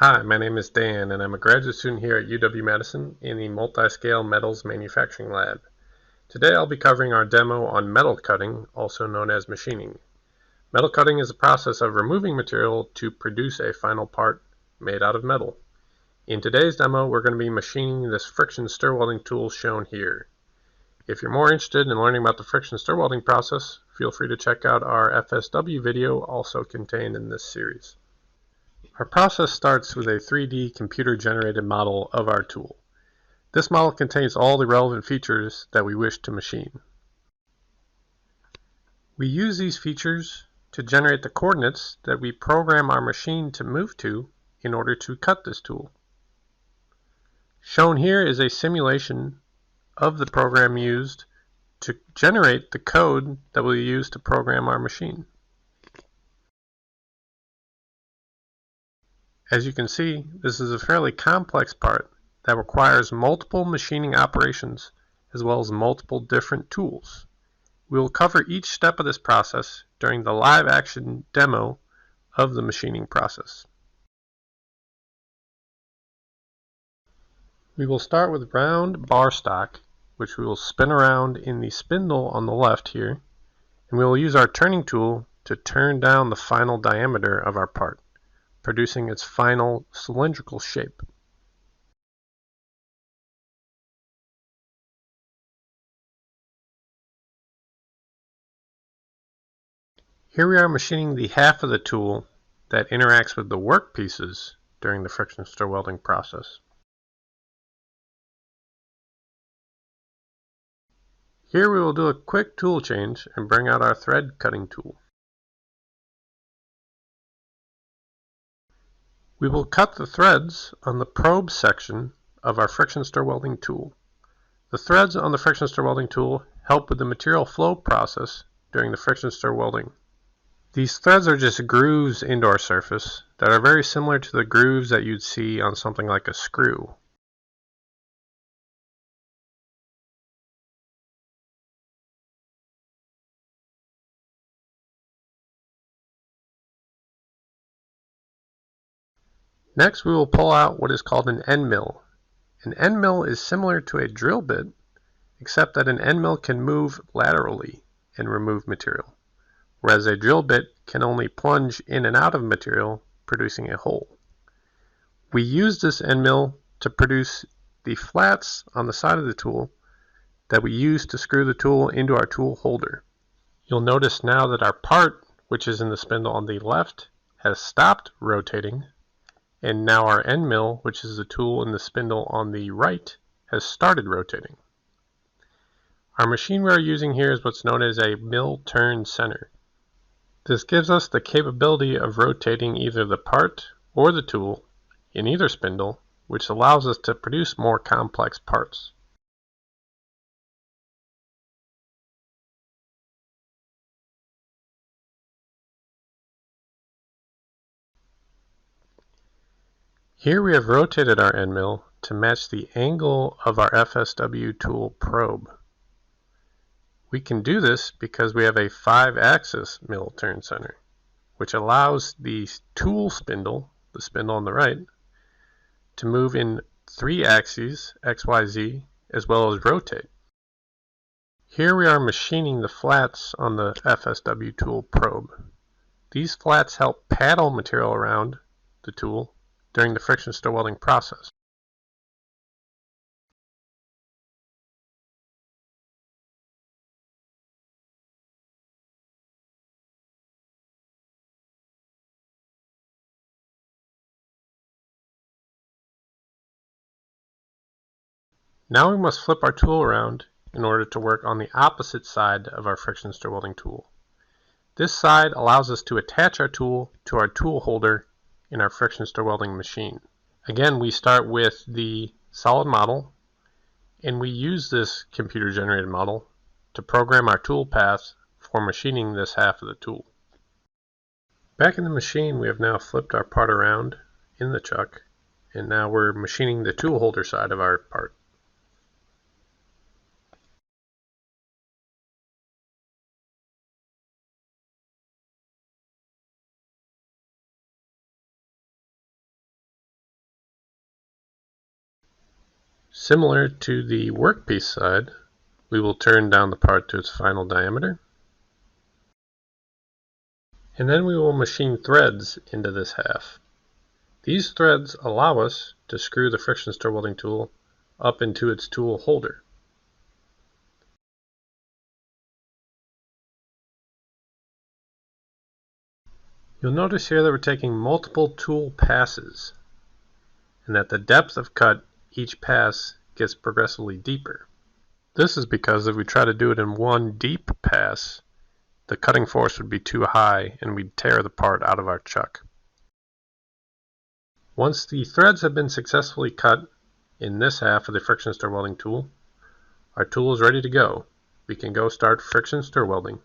Hi, my name is Dan, and I'm a graduate student here at UW-Madison in the Multiscale Metals Manufacturing Lab. Today I'll be covering our demo on metal cutting, also known as machining. Metal cutting is a process of removing material to produce a final part made out of metal. In today's demo, we're going to be machining this friction stir welding tool shown here. If you're more interested in learning about the friction stir welding process, feel free to check out our FSW video also contained in this series. Our process starts with a 3D computer-generated model of our tool. This model contains all the relevant features that we wish to machine. We use these features to generate the coordinates that we program our machine to move to in order to cut this tool. Shown here is a simulation of the program used to generate the code that we'll use to program our machine. As you can see, this is a fairly complex part that requires multiple machining operations as well as multiple different tools. We will cover each step of this process during the live action demo of the machining process. We will start with round bar stock, which we will spin around in the spindle on the left here, and we will use our turning tool to turn down the final diameter of our part, producing its final cylindrical shape. Here we are machining the half of the tool that interacts with the work pieces during the friction stir welding process. Here we will do a quick tool change and bring out our thread cutting tool. We will cut the threads on the probe section of our friction stir welding tool. The threads on the friction stir welding tool help with the material flow process during the friction stir welding. These threads are just grooves into our surface that are very similar to the grooves that you'd see on something like a screw. Next, we will pull out what is called an end mill. An end mill is similar to a drill bit, except that an end mill can move laterally and remove material, whereas a drill bit can only plunge in and out of material, producing a hole. We use this end mill to produce the flats on the side of the tool that we use to screw the tool into our tool holder. You'll notice now that our part, which is in the spindle on the left, has stopped rotating, and now our end mill, which is the tool in the spindle on the right, has started rotating. Our machine we are using here is what's known as a mill turn center. This gives us the capability of rotating either the part or the tool in either spindle, which allows us to produce more complex parts. Here we have rotated our end mill to match the angle of our FSW tool probe. We can do this because we have a 5-axis mill turn center, which allows the tool spindle, the spindle on the right, to move in 3 axes, X, Y, Z, as well as rotate. Here we are machining the flats on the FSW tool probe. These flats help paddle material around the tool during the friction stir welding process. Now we must flip our tool around in order to work on the opposite side of our friction stir welding tool. This side allows us to attach our tool to our tool holder in our friction stir welding machine. Again, we start with the solid model, and we use this computer generated model to program our tool path for machining this half of the tool. Back in the machine, we have now flipped our part around in the chuck, and now we're machining the tool holder side of our part. Similar to the workpiece side, we will turn down the part to its final diameter, and then we will machine threads into this half. These threads allow us to screw the friction stir welding tool up into its tool holder. You'll notice here that we're taking multiple tool passes, and that the depth of cut each pass gets progressively deeper. This is because if we try to do it in one deep pass, the cutting force would be too high and we'd tear the part out of our chuck. Once the threads have been successfully cut in this half of the friction stir welding tool, our tool is ready to go. We can go start friction stir welding.